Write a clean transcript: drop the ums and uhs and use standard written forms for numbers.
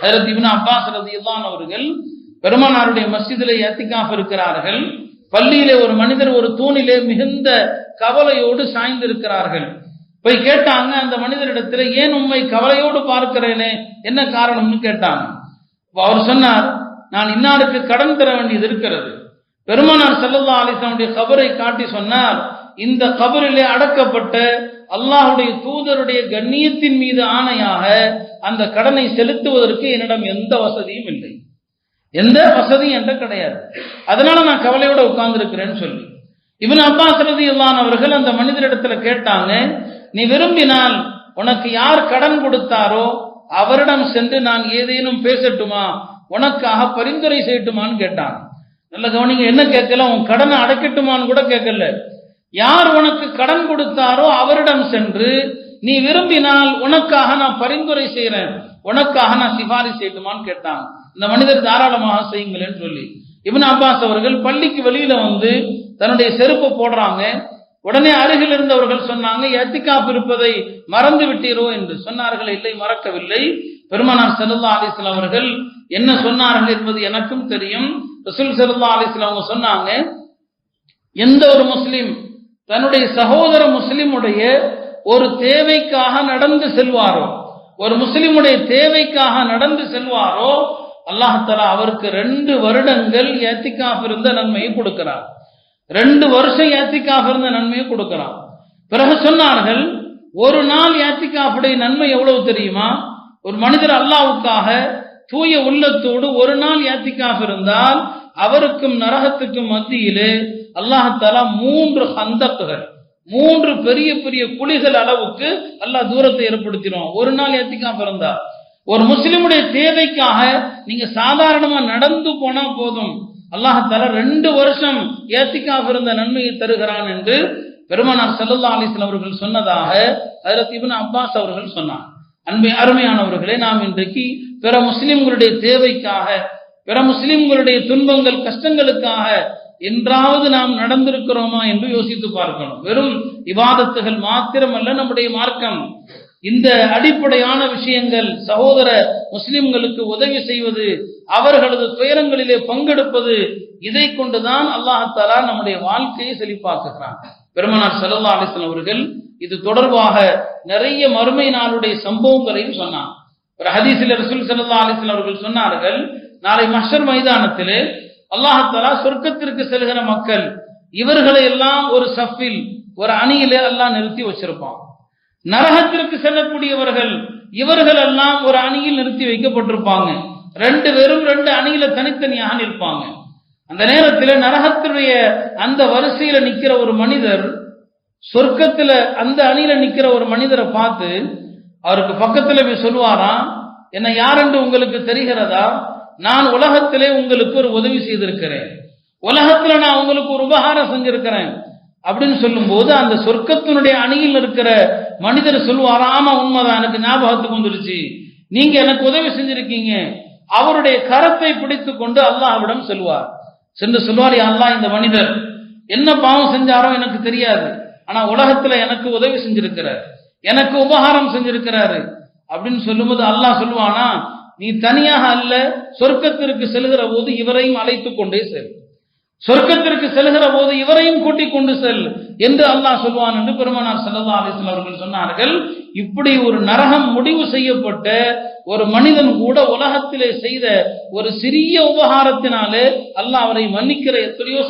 ஹஜ்ரத் இப்னு Abbas ரலியல்லாஹு அவர்கள் பெருமானாருடைய மஸ்ஜிதிலே இஅ்திகாஃப் இருக்கிறார்கள். பள்ளியிலே ஒரு மனிதர் ஒரு தூணிலே மிகுந்த கவலையோடு சாய்ந்திருக்கிறார்கள். போய் கேட்டாங்க அந்த மனிதரிடத்துல, ஏன் உம்மை கவலையோடு பார்க்கிறேனே, என்ன காரணம்னு கேட்டாங்க. அவர் சொன்னார், நான் இன்னாருக்கு கடன் தர வேண்டியது இருக்கிறது. பெருமானார் ஸல்லல்லாஹு அலைஹி வஸல்லம் கபரை காட்டி சொன்னார், இந்த கபரிலே அடக்கப்பட்ட அல்லாஹ்வுடைய தூதருடைய கண்ணியத்தின் மீது ஆணையாக அந்த கடனை செலுத்துவதற்கு என்னிடம் எந்த வசதியும் இல்லை, எந்த வசதியும் என்ற கிடையாது. அதனால நான் கவலையோட உட்கார்ந்து இருக்கிறேன்னு சொல்லி இப்னு அப்பாஸ் ரலியல்லாஹு அன்ஹு அவர்கள் அந்த மனிதரிடத்துல கேட்டாங்க, நீ விரும்பினால் உனக்கு யார் கடன் கொடுத்தாரோ அவரிடம் சென்று நான் ஏதேனும் பேசட்டுமா, உனக்காக பரிந்துரை செய்யட்டுமான்னு கேட்டாங்க. நல்ல கவனிங்க, என்ன கேட்கல, உன் கடனை அடைக்கட்டுமான்னு கூட கேட்கல. யார் உனக்கு கடன் கொடுத்தாரோ அவரிடம் சென்று நீ விரும்பினால் உனக்காக நான் பரிந்துரை செய்யறேன், உனக்காக நான் சிபாரிசு செய்யட்டுமான்னு கேட்டாங்க. இந்த மனிதர் தாராளமாக செய்யுங்களேன்னு சொல்லி இப்னு அப்பாஸ் அவர்கள் பள்ளிக்கு வெளியில வந்து தன்னுடைய செருப்பை போடுறாங்க. உடனே அருகில் இருந்தவர்கள் சொன்னாங்க, இஅ்திகாஃப் இருப்பதை மறந்து விட்டீரோ என்று சொன்னார்கள். இல்லை, மறக்கவில்லை. பெருமானார் ஸல்லல்லாஹு அலைஹி வஸல்லம் அவர்கள் என்ன சொன்னார்கள் என்பது எனக்கும் தெரியும். ரசூல் ஸல்லல்லாஹு அலைஹி வஸல்லம் அவங்க சொன்னாங்க, எந்த ஒரு முஸ்லிம் தன்னுடைய சகோதர முஸ்லிமுடைய ஒரு தேவைக்காக நடந்து செல்வாரோ, ஒரு முஸ்லிமுடைய தேவைக்காக நடந்து செல்வாரோ, அல்லாஹ் தஆலா அவருக்கு 2 வருடங்கள் இஅ்திகாஃப் இருந்த நன்மையை கொடுக்கிறார். 2 வருஷம் இஅ்திகாஃப் இருந்த நன்மையை கொடுக்கிறான். பிறகு சொன்னார்கள், ஒரு நாள் இஅ்திகாஃபுடைய நன்மை எவ்வளவு தெரியுமா? ஒரு மனிதர் அல்லாஹ்வுக்காக தூய உள்ளத்தோடு ஒரு நாள் இஅ்திகாஃப் இருந்தால் அவருக்கும் நரகத்துக்கும் மத்தியிலே அல்லாஹ் தஆலா 3 ஹந்தக்குகள், 3 பெரிய பெரிய குழிகள் அளவுக்கு அல்லாஹ் தூரத்தை ஏற்படுத்திடும். ஒரு நாள் இஅ்திகாஃப் இருந்தா ஒரு முஸ்லிமுடைய தேவைக்காக நீங்க சாதாரணமா நடந்து போனா போதும், அல்லாஹ் தஆலா 2 வருஷம் இஅ்திகாஃப் இருந்த நன்மையை தருகிறான் என்று பெருமானார் ஸல்லல்லாஹு அலைஹி வஸல்லம் அவர்கள் சொன்னதாக ஹஜ்ரத் இப்னு அப்பாஸ் அவர்கள் சொன்னார். அருமையானவர்களே, நாம் இன்றைக்கு பிற முஸ்லிம்களுடைய தேவைக்காக, பிற முஸ்லிம்களுடைய துன்பங்கள் கஷ்டங்களுக்காக என்றாவது நாம் நடந்திருக்கிறோமா என்று யோசித்து பார்க்கணும். வெறும் இபாதத்துகள் மாத்திரமல்ல நம்முடைய மார்க்கம். இந்த அடிப்படையான விஷயங்கள், சகோதர முஸ்லிம்களுக்கு உதவி செய்வது, அவர்களது துயரங்களிலே பங்கெடுப்பது, இதை கொண்டுதான் அல்லாஹ் தஆலா நம்முடைய வாழ்க்கையை செழிப்பாக்குகிறான். பெருமானார் ஸல்லல்லாஹு அலைஹி வஸல்லம் அவர்கள் இது தொடர்பாக நிறைய மறுமை நாளுடைய சம்பவங்களையும் சொன்னார். ஒரு ஹதீஸில் ரசூல் ஸல்லல்லாஹு அலைஹி வஸல்லம் அவர்கள் சொன்னார்கள், நாளை மஹ்ஷர் மைதானத்திலே அல்லாஹ் தஆலா சொர்க்கத்திற்கு செல்கிற மக்கள் இவர்களை எல்லாம் ஒரு சஃபில், ஒரு அணியிலே அல்லாஹ் நிறுத்தி வச்சிருப்பான். நரகத்திற்கு செல்லக்கூடியவர்கள் இவர்கள் எல்லாம் ஒரு அணியில் நிறுத்தி வைக்கப்பட்டிருப்பாங்க. 2 பேரும் 2 அணியில தனித்தனியாக நிற்பாங்க. அந்த நேரத்தில் நரகத்தினுடைய அந்த வரிசையில நிக்கிற ஒரு மனிதர் சொர்க்கத்துல அந்த அணியில நிக்கிற ஒரு மனிதரை பார்த்து அவருக்கு பக்கத்துல போய் சொல்லுவாராம், என்ன யார் என்று உங்களுக்கு தெரிகிறதா? நான் உலகத்திலே உங்களுக்கு ஒரு உதவி செய்திருக்கிறேன், உலகத்துல நான் உங்களுக்கு ஒரு உபகாரம் செஞ்சிருக்கிறேன் அப்படின்னு சொல்லும் போது அந்த சொர்க்கத்தினுடைய அணியில் இருக்கிற மனிதர் சொல்லுவாரா, ஆமா உண்மைதான், எனக்கு ஞாபகத்துக்கு வந்துருச்சு, நீங்க எனக்கு உதவி செஞ்சிருக்கீங்க. அவருடைய கரத்தை பிடித்து கொண்டு அல்லாஹ்விடம் செல்வார். சென்று சொல்வார், அல்லாஹ் இந்த மனிதர் என்ன பாவம் செஞ்சாரோ எனக்கு தெரியாது, ஆனா உலகத்துல எனக்கு உதவி செஞ்சிருக்கிறார், எனக்கு உபகாரம் செஞ்சிருக்கிறாரு அப்படின்னு சொல்லும்போது அல்லாஹ் சொல்லுவானா, நீ தனியாக அல்ல, சொர்க்கத்திற்கு செல்கிற போது இவரையும் அழைத்து கொண்டே செல், சொர்க்கத்திற்கு செல்கிற போது இவரையும் கூட்டிக் கொண்டு செல் என்று அல்லாஹ் சொல்வான் என்று பெருமானார் ஸல்லல்லாஹு அலைஹி வஸல்லம் அவர்கள் சொன்னார்கள். இப்படி ஒரு நரகம் முடிவு செய்யப்பட்ட ஒரு மனிதன் கூட உலகத்திலே செய்த ஒரு சிறிய உபகாரத்தினாலே அல்லாஹ் அவரை மன்னிக்கிற எத்தனையோ